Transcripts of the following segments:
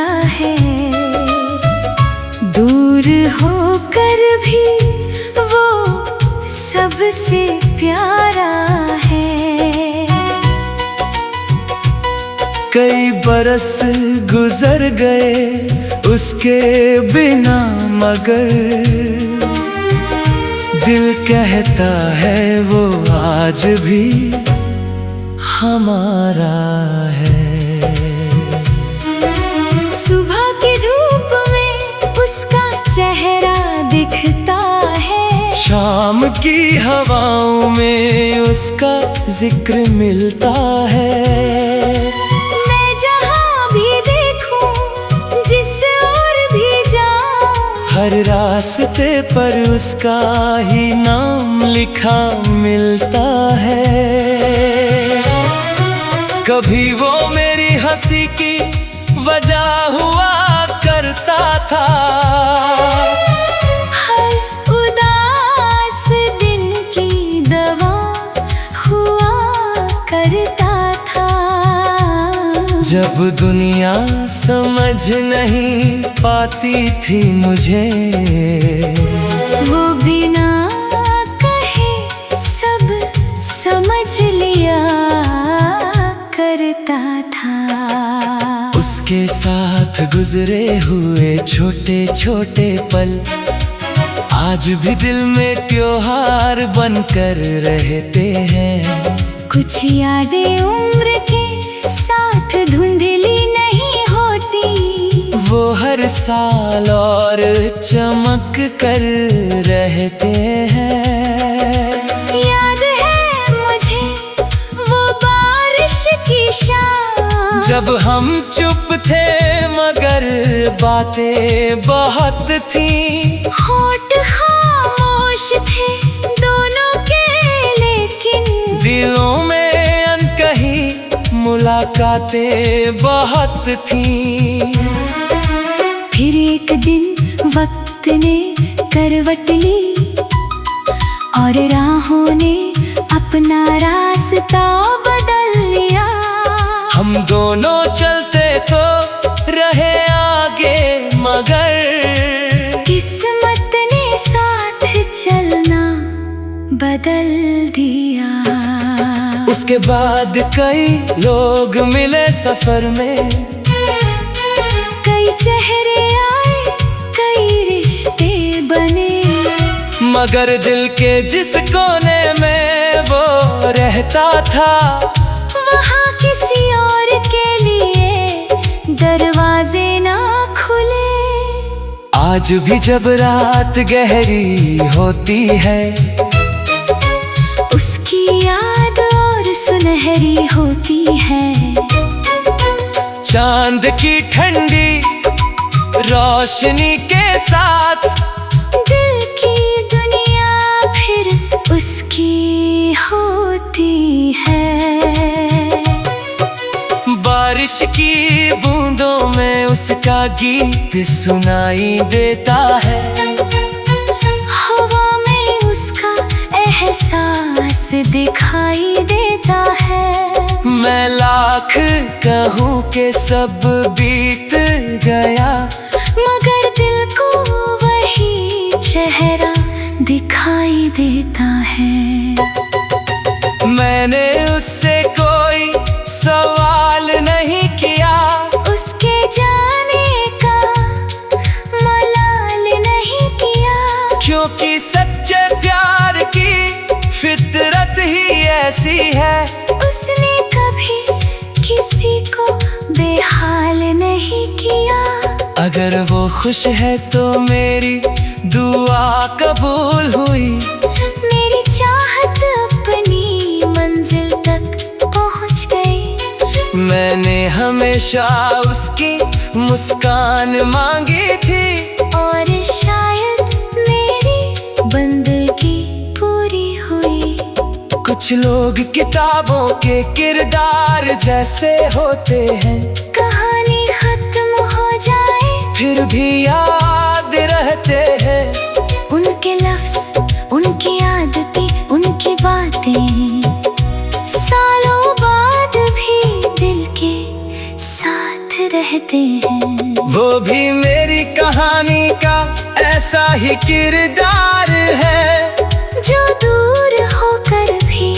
प्यारा है। दूर होकर भी वो सबसे प्यारा है। कई बरस गुजर गए उसके बिना, मगर दिल कहता है वो आज भी हमारा है। सुबह की धूप में उसका चेहरा दिखता है। शाम की हवाओं में उसका जिक्र मिलता है। मैं जहाँ भी देखूं, जिस ओर भी जाऊं, हर रास्ते पर उसका ही नाम लिखा मिलता है। कभी वो मेरी हंसी की वजह हुआ करता था, हर उदास दिन की दवा हुआ करता था। जब दुनिया समझ नहीं पाती थी मुझे, वो बिना कहे सब समझ लिया करता था। उसके साथ गुजरे हुए छोटे छोटे पल आज भी दिल में त्योहार बनकर रहते हैं। कुछ यादें उम्र के साथ धुंधली नहीं होती, वो हर साल और चमक कर रहते हैं। याद है मुझे वो बारिश की शाम, जब हम चुप थे मगर बातें बहुत थीं। होठ खामोश थे दोनों के, लेकिन दिलों में अनकही मुलाकातें बहुत थीं। फिर एक दिन वक्त ने करवट ली और राहों ने अपना रास्ता बदल लिया। हम दोनों चलते तो रहे आगे, मगर किस्मत ने साथ चलना बदल दिया। उसके बाद कई लोग मिले सफर में, कई चेहरे आए, कई रिश्ते बने, मगर दिल के जिस कोने में वो रहता था, वहाँ किसी और के लिए दरवाजे ना खुले। आज भी जब रात गहरी होती है, उसकी याद और सुनहरी होती है। चांद की ठंडी रोशनी के साथ दिल की दुनिया फिर उसकी होती है। बारिश की बूंदों में उसका गीत सुनाई देता है। हवा में उसका एहसास दिखाई देता है। मैं लाख कहूँ कि सब बीत गया, मगर दिल को वही चेहरा दिखाई देता है। मैंने उससे कोई सवाल नहीं किया, उसके जाने का मलाल नहीं किया, क्योंकि सच्चे प्यार की फितरत ही ऐसी है। उसने कभी किसी को बेहाल नहीं किया। अगर वो खुश है तो मेरी दुआ कबूल हुई। मेरी चाहत अपनी मंजिल तक पहुंच गई। मैंने हमेशा उसकी मुस्कान मांगी थी, और शायद मेरी बंदगी पूरी हुई। कुछ लोग किताबों के किरदार जैसे होते हैं, कहानी खत्म हो जाए फिर भी याद रहते हैं। उनके लफ्ज, उनकी आदतें, उनकी बातें सालों बाद भी दिल के साथ रहते कहते हैं। वो भी मेरी कहानी का ऐसा ही किरदार है, जो दूर होकर भी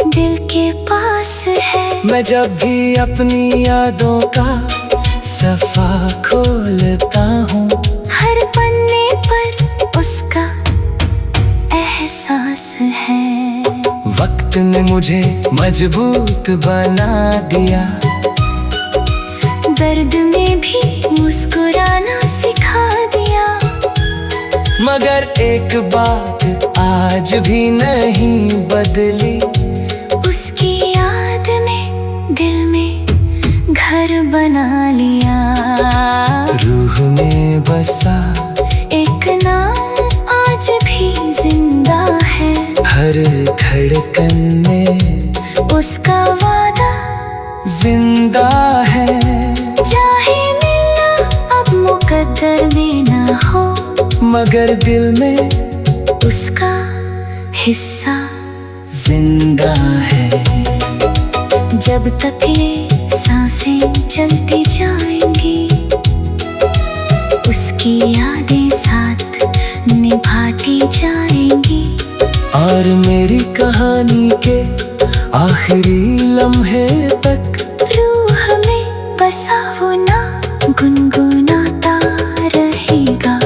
दिल के पास है। मैं जब भी अपनी यादों का सफा खोलता हूँ, हर पन्ने पर उसका एहसास है। वक्त ने मुझे मजबूत बना दिया, दर्द में भी मुस्कुराना सिखा दिया। मगर एक बात आज भी नहीं बदली, उसकी याद ने दिल में घर बना लिया। रूह में बसा एक नाम आज भी जिंदा है, हर धड़कन में उसका वादा जिंदा है। चाहे मिलना अब मुकद्दर में ना हो, मगर दिल में उसका हिस्सा जिंदा है। जब तक ये सांसें चलती जाएंगी, उसकी यादें साथ निभाती जाएंगी। और मेरी कहानी के आखिरी लम्हे तक रूह में बसा वो ना गुनगुनाता रहेगा।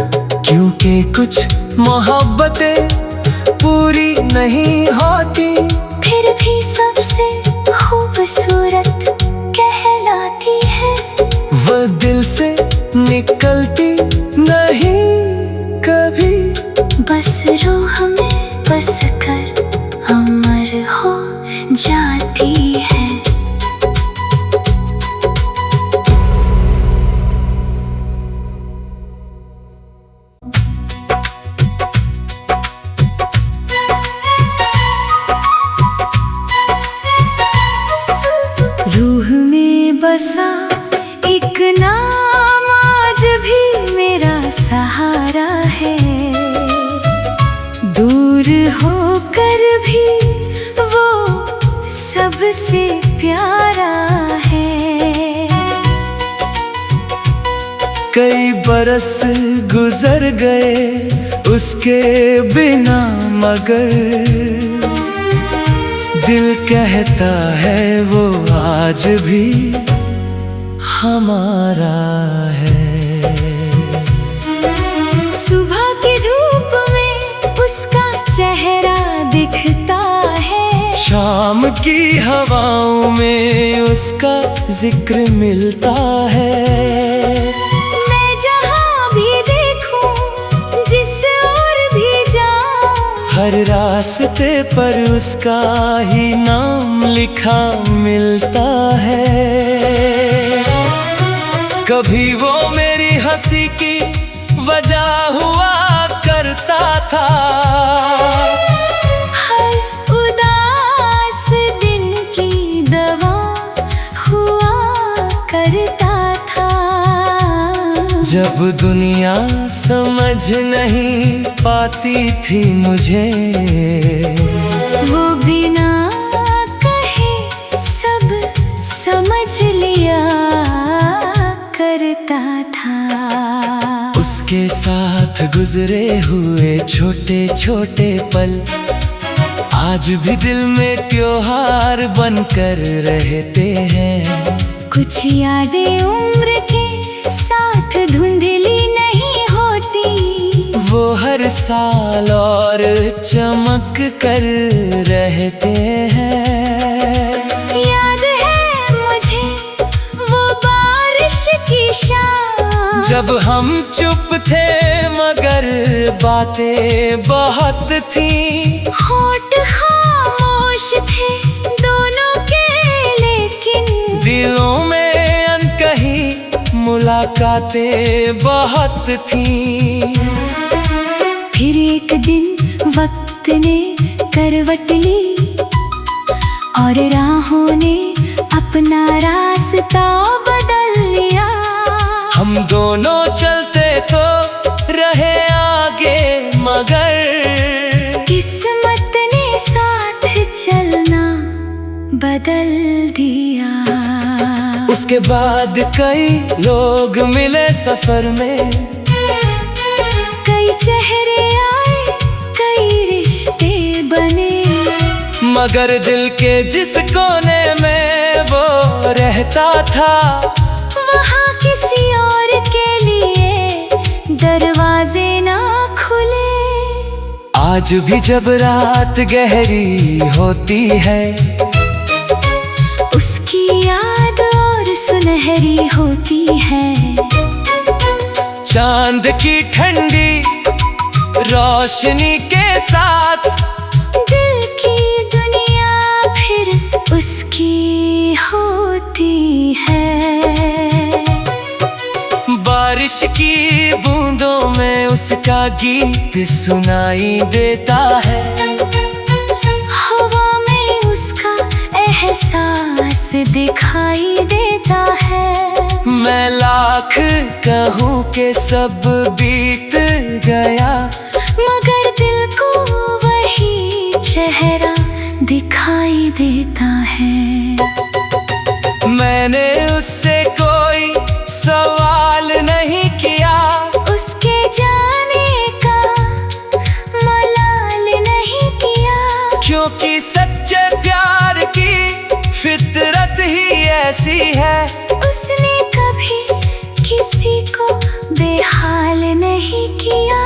क्योंकि कुछ मोहब्बतें पूरी नहीं होती, फिर भी सबसे खूबसूरत कहलाती है। वो दिल से निकलती नहीं कभी, बस रूह में बस कर अमर हो जाती है। रूह में बसा एक नाम आज भी मेरा सहारा है। दूर होकर भी वो सबसे प्यारा है। कई बरस गुजर गए उसके बिना, मगर दिल कहता है वो आज भी हमारा है। सुबह की धूप में उसका चेहरा दिखता है, शाम की हवाओं में उसका जिक्र मिलता है। मैं जहाँ भी देखूं, जिस ओर भी जाऊं, हर रास्ते पर उसका ही नाम लिखा मिलता है। कभी वो मेरी हंसी की वजह हुआ करता था, हर उदास दिन की दवा हुआ करता था। जब दुनिया समझ नहीं पाती थी मुझे, वो बिना कहे सब समझ लिया करता था। उसके साथ गुजरे हुए छोटे छोटे पल आज भी दिल में त्योहार बनकर रहते हैं। कुछ यादें उम्र के साथ धुंधली नहीं होती, वो हर साल और चमक कर रहते हैं। याद है मुझे वो बारिश की शाम, जब हम चुप थे मगर बातें बहुत थी। होठ खामोश थे दोनों के, लेकिन दिलों में अनकही मुलाकातें बहुत थी। फिर एक दिन वक्त ने करवट ली और राहों ने अपना रास्ता बदल लिया। हम दोनों चलते तो रहे आगे, मगर किस्मत ने साथ चलना बदल दिया। उस उसके बाद कई लोग मिले सफर में, कई चेहरे आए, कई रिश्ते बने, मगर दिल के जिस कोने में वो रहता था, वहाँ किसी और के लिए दरवाजे ना खुले। आज भी जब रात गहरी होती है, उसकी याद और सुनहरी होती है। चांद की ठंडी रोशनी के साथ दिल की दुनिया फिर उसकी होती है। बारिश की बूंदों में उसका गीत सुनाई देता है, हवा में उसका एहसास दिखाई देता है। मैं लाख कहूँ कि सब बीत गया, मगर दिल को वही चेहरा दिखाई देता है। मैंने उससे कोई सवाल नहीं किया, उसके जाने का मलाल नहीं किया, क्योंकि सच्चे प्यार की फितरत ही ऐसी है। उसने कभी किसी को बेहाल नहीं किया।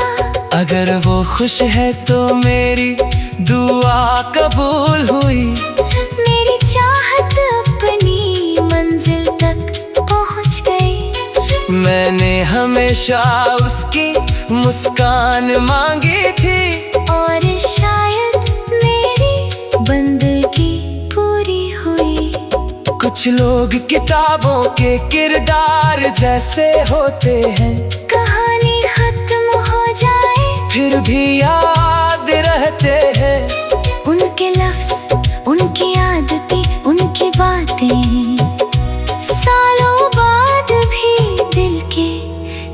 अगर वो खुश है तो मेरी दुआ कबूल हुई, मेरी चाहत अपनी मंजिल तक पहुंच गई। मैंने हमेशा उसकी मुस्कान मांगी थी, और शायद मेरी बंदगी पूरी हुई। कुछ लोग किताबों के किरदार जैसे होते हैं, कहानी खत्म हो जाए फिर भी याद रहते हैं। उनके लफ्ज़, उनकी आदतें, उनकी बातें सालों बाद भी दिल के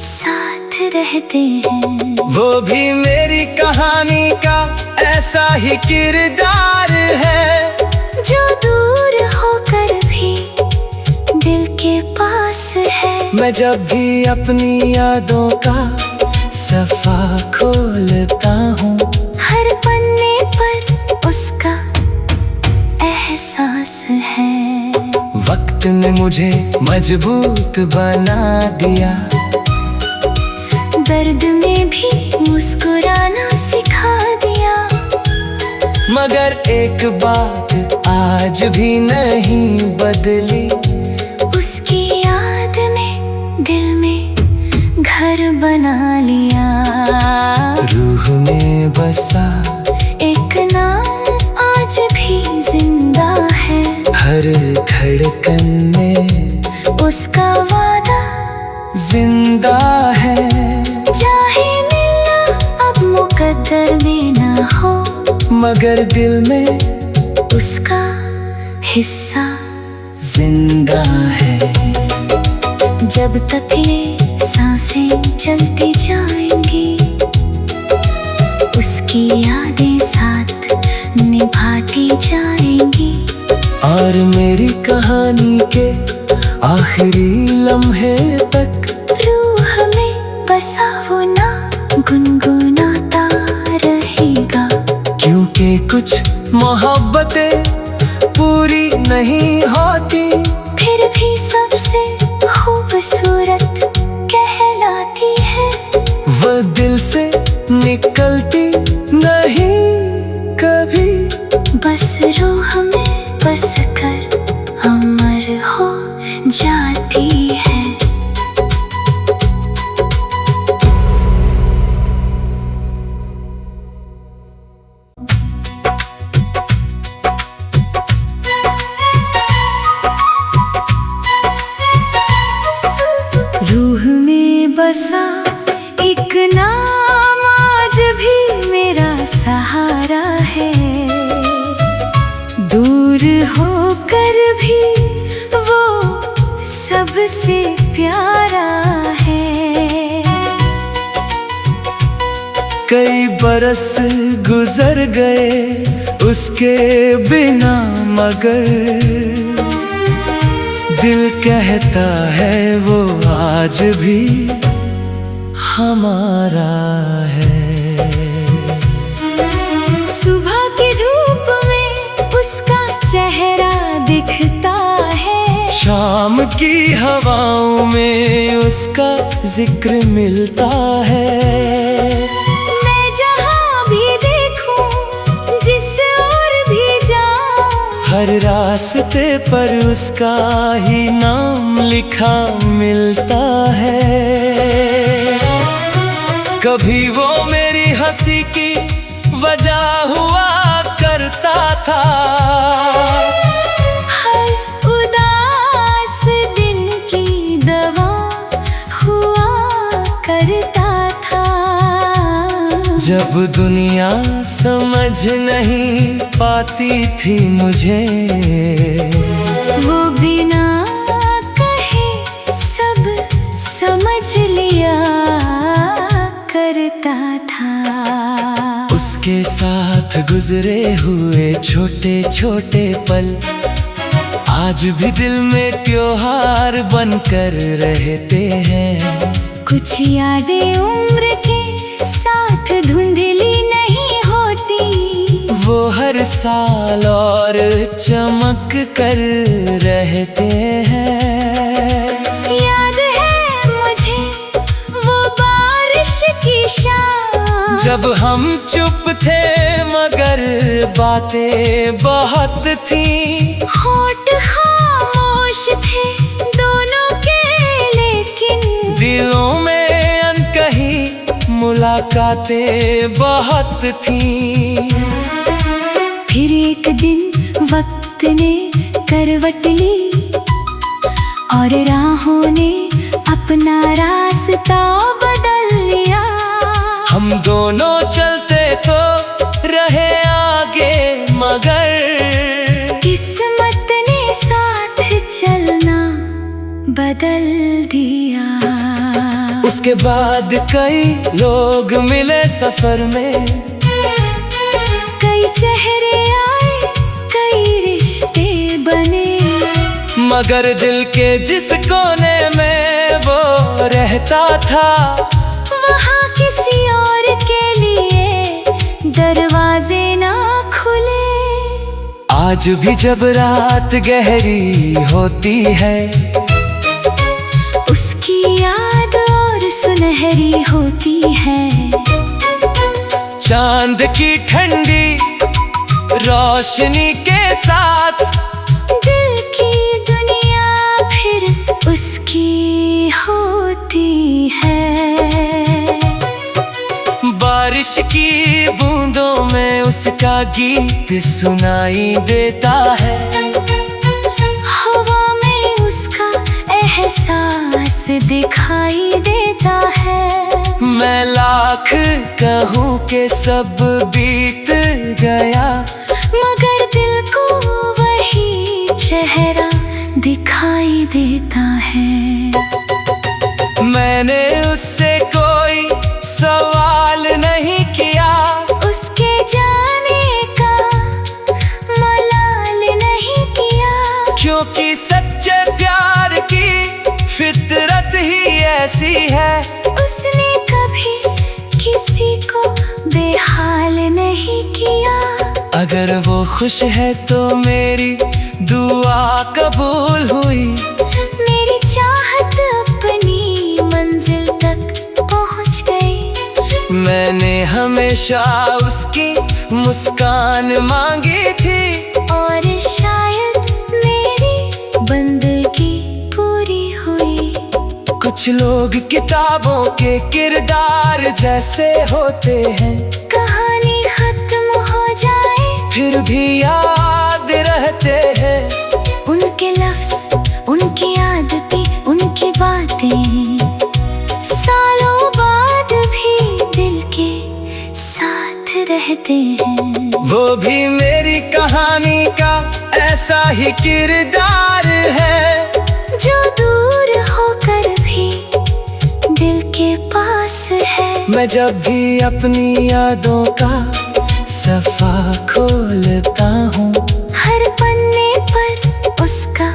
साथ रहते हैं। वो भी मेरी कहानी का ऐसा ही किरदार है, जो दूर होकर भी दिल के पास है। मैं जब भी अपनी यादों का सफा खोलता हूँ, हर पन्ने पर उसका एहसास है। वक्त ने मुझे मजबूत बना दिया, दर्द में भी मुस्कुराना सिखा दिया। मगर एक बात आज भी नहीं बदली, उसकी याद ने दिल में घर बना लिया। रूह में बसा एक नाम आज भी जिंदा है, हर धड़कन में उसका वादा जिंदा है। चाहे मिलना अब मुकद्दर में ना हो, मगर दिल में उसका हिस्सा जिंदा है। जब तक ये सांसें चलती जाएंगी, उसकी यादें साथ निभाती जाएंगी। और मेरी कहानी के आखिरी लम्हे तक रूह में बसा वो ना गुनगुनाता रहेगा। क्योंकि कुछ मोहब्बतें पूरी नहीं होती, फिर भी सबसे खूबसूरत कहलाती है। वो दिल से निकलती नहीं कभी, बस रूह में बस कर अमर हो जाती है। रूह में बसा एक नाम आज भी मेरा सहारा है। दूर होकर भी वो सबसे प्यारा है। कई बरस गुजर गए उसके बिना, मगर दिल कहता है वो आज भी हमारा है। सुबह की धूप में उसका चेहरा दिखता है, शाम की हवाओं में उसका जिक्र मिलता है। मैं जहाँ भी देखूं, जिस ओर भी जाऊं, हर रास्ते पर उसका ही नाम लिखा मिलता है। कभी वो मेरी हंसी की वजह हुआ करता था, हर उदास दिन की दवा हुआ करता था। जब दुनिया समझ नहीं पाती थी मुझे, वो बिना कहे सब समझ लिया करता था। उसके साथ गुजरे हुए छोटे छोटे पल आज भी दिल में त्योहार बनकर रहते हैं। कुछ यादें उम्र के साथ धुंधली नहीं होती, वो हर साल और चमक कर रहते हैं। याद है मुझे वो बारिश की शाम, जब हम चुप थे मगर बातें बहुत थीं। होठ खामोश थे दोनों के, लेकिन दिलों में अनकही मुलाकातें बहुत थीं। फिर एक दिन वक्त ने करवट ली और राहों ने अपना रास्ता बदल लिया। हम दोनों चलते तो रहे आगे मगर किस्मत ने साथ चलना बदल दिया। उसके बाद कई लोग मिले सफर में, कई चेहरे आए, कई रिश्ते बने, मगर दिल के जिस कोने में वो रहता था, वहाँ किसी और के लिए दरवाजे ना खुले। आज भी जब रात गहरी होती है, उसकी याद और सुनहरी होती है। चांद की ठंडी रोशनी के साथ दिल की दुनिया फिर उसकी होती है। बारिश की बूंदों में उसका गीत सुनाई देता है। हवा में उसका एहसास दिखाई देता है। मैं लाख कहूँ कि सब बीत गया, मगर दिल को वही चेहरा दिखाई देता है। मैंने उससे कोई सवाल नहीं किया, उसके जाने का मलाल नहीं किया, क्योंकि सच्चे प्यार की फितरत ही ऐसी है। उसने कभी किसी को बेहाल नहीं किया। अगर वो खुश है तो मेरी दुआ कबूल हुई। मेरी चाहत अपनी मंजिल तक पहुंच गई। मैंने हमेशा उसकी मुस्कान मांगी थी, और शायद मेरी बंदगी पूरी हुई। कुछ लोग किताबों के किरदार जैसे होते हैं, कहानी खत्म हो जाए फिर भी याद रहते हैं। उनके लफ्ज, उनकी आदतें, उनकी बातें सालों बाद भी दिल के साथ रहते हैं। वो भी मेरी कहानी का ऐसा ही किरदार है, जो दूर होकर भी दिल के पास है। मैं जब भी अपनी यादों का सफा खोलता हूँ, हर पन्ने पर उसका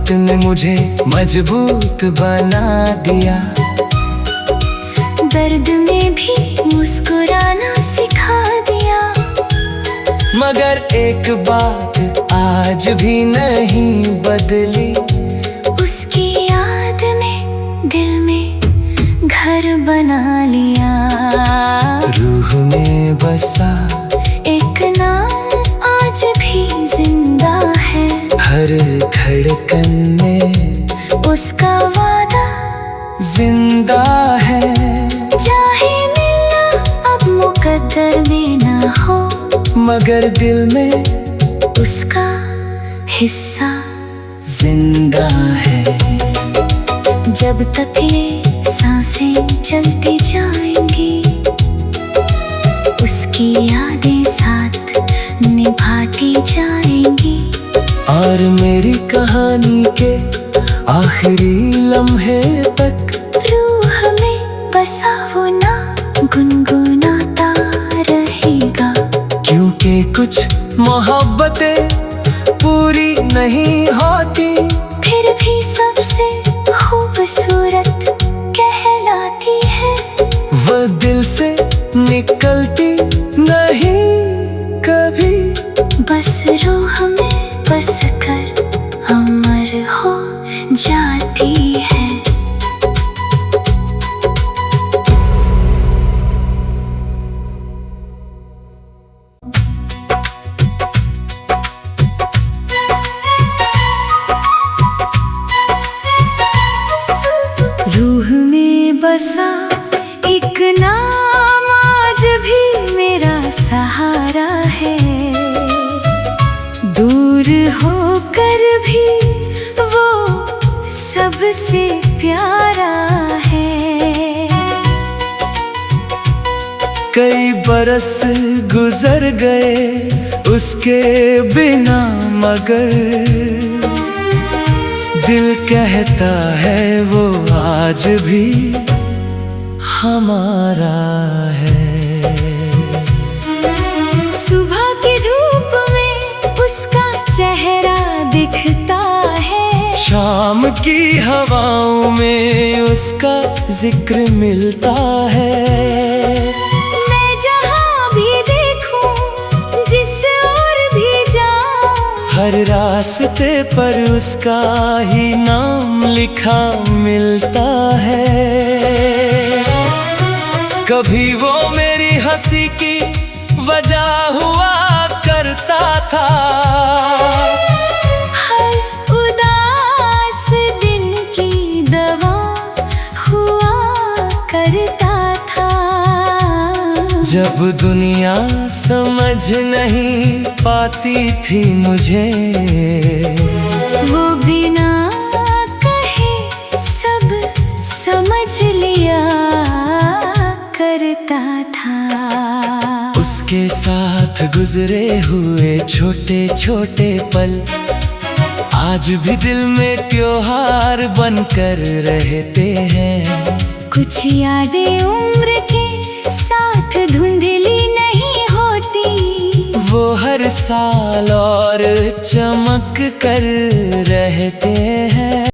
मोहब्बत ने मुझे मजबूत बना दिया। दर्द में भी मुस्कुराना सिखा दिया। मगर एक बात आज भी नहीं बदली, उसकी याद ने दिल में घर बना लिया। रूह में बसा एक नाम आज भी जिंदा है। हर धड़कन में उसका वादा जिंदा है। चाहे मिलना अब मुकद्दर में ना हो, मगर दिल में उसका हिस्सा जिंदा है। जब तक ये सांसें चलती जाएंगी, उसकी यादें साथ निभाती जाएंगी। और मेरी कहानी के आखिरी लम्हे तक रूह में बसा वो ना गुनगुनाता रहेगा। क्योंकि कुछ मोहब्बतें पूरी नहीं होती, फिर भी सबसे खूबसूरत कहलाती है। वो दिल से निकलती नहीं कभी, बस रूह में बस कर अमर हो जाती है। रूह में बसा एक नाम आज भी मेरा सहारा है। दूर होकर भी वो सबसे प्यारा है। कई बरस गुजर गए उसके बिना, मगर दिल कहता है वो आज भी हमारा है। सुबह की धूप में उसका चेहरा दिखता है। शाम की हवाओं में उसका जिक्र मिलता है। मैं जहाँ भी देखूं, जिस ओर भी जाऊं, हर रास्ते पर उसका ही नाम लिखा मिलता है। कभी वो मेरी हंसी की वजह हुआ करता था, हर उदास दिन की दवा हुआ करता था। जब दुनिया समझ नहीं पाती थी मुझे, वो बिना कहे सब समझ लिया करता था। उसके साथ गुजरे हुए छोटे छोटे पल आज भी दिल में त्योहार बनकर रहते हैं। कुछ यादें उम्र के साथ धुंधली नहीं होती, वो हर साल और चमक कर रहते हैं।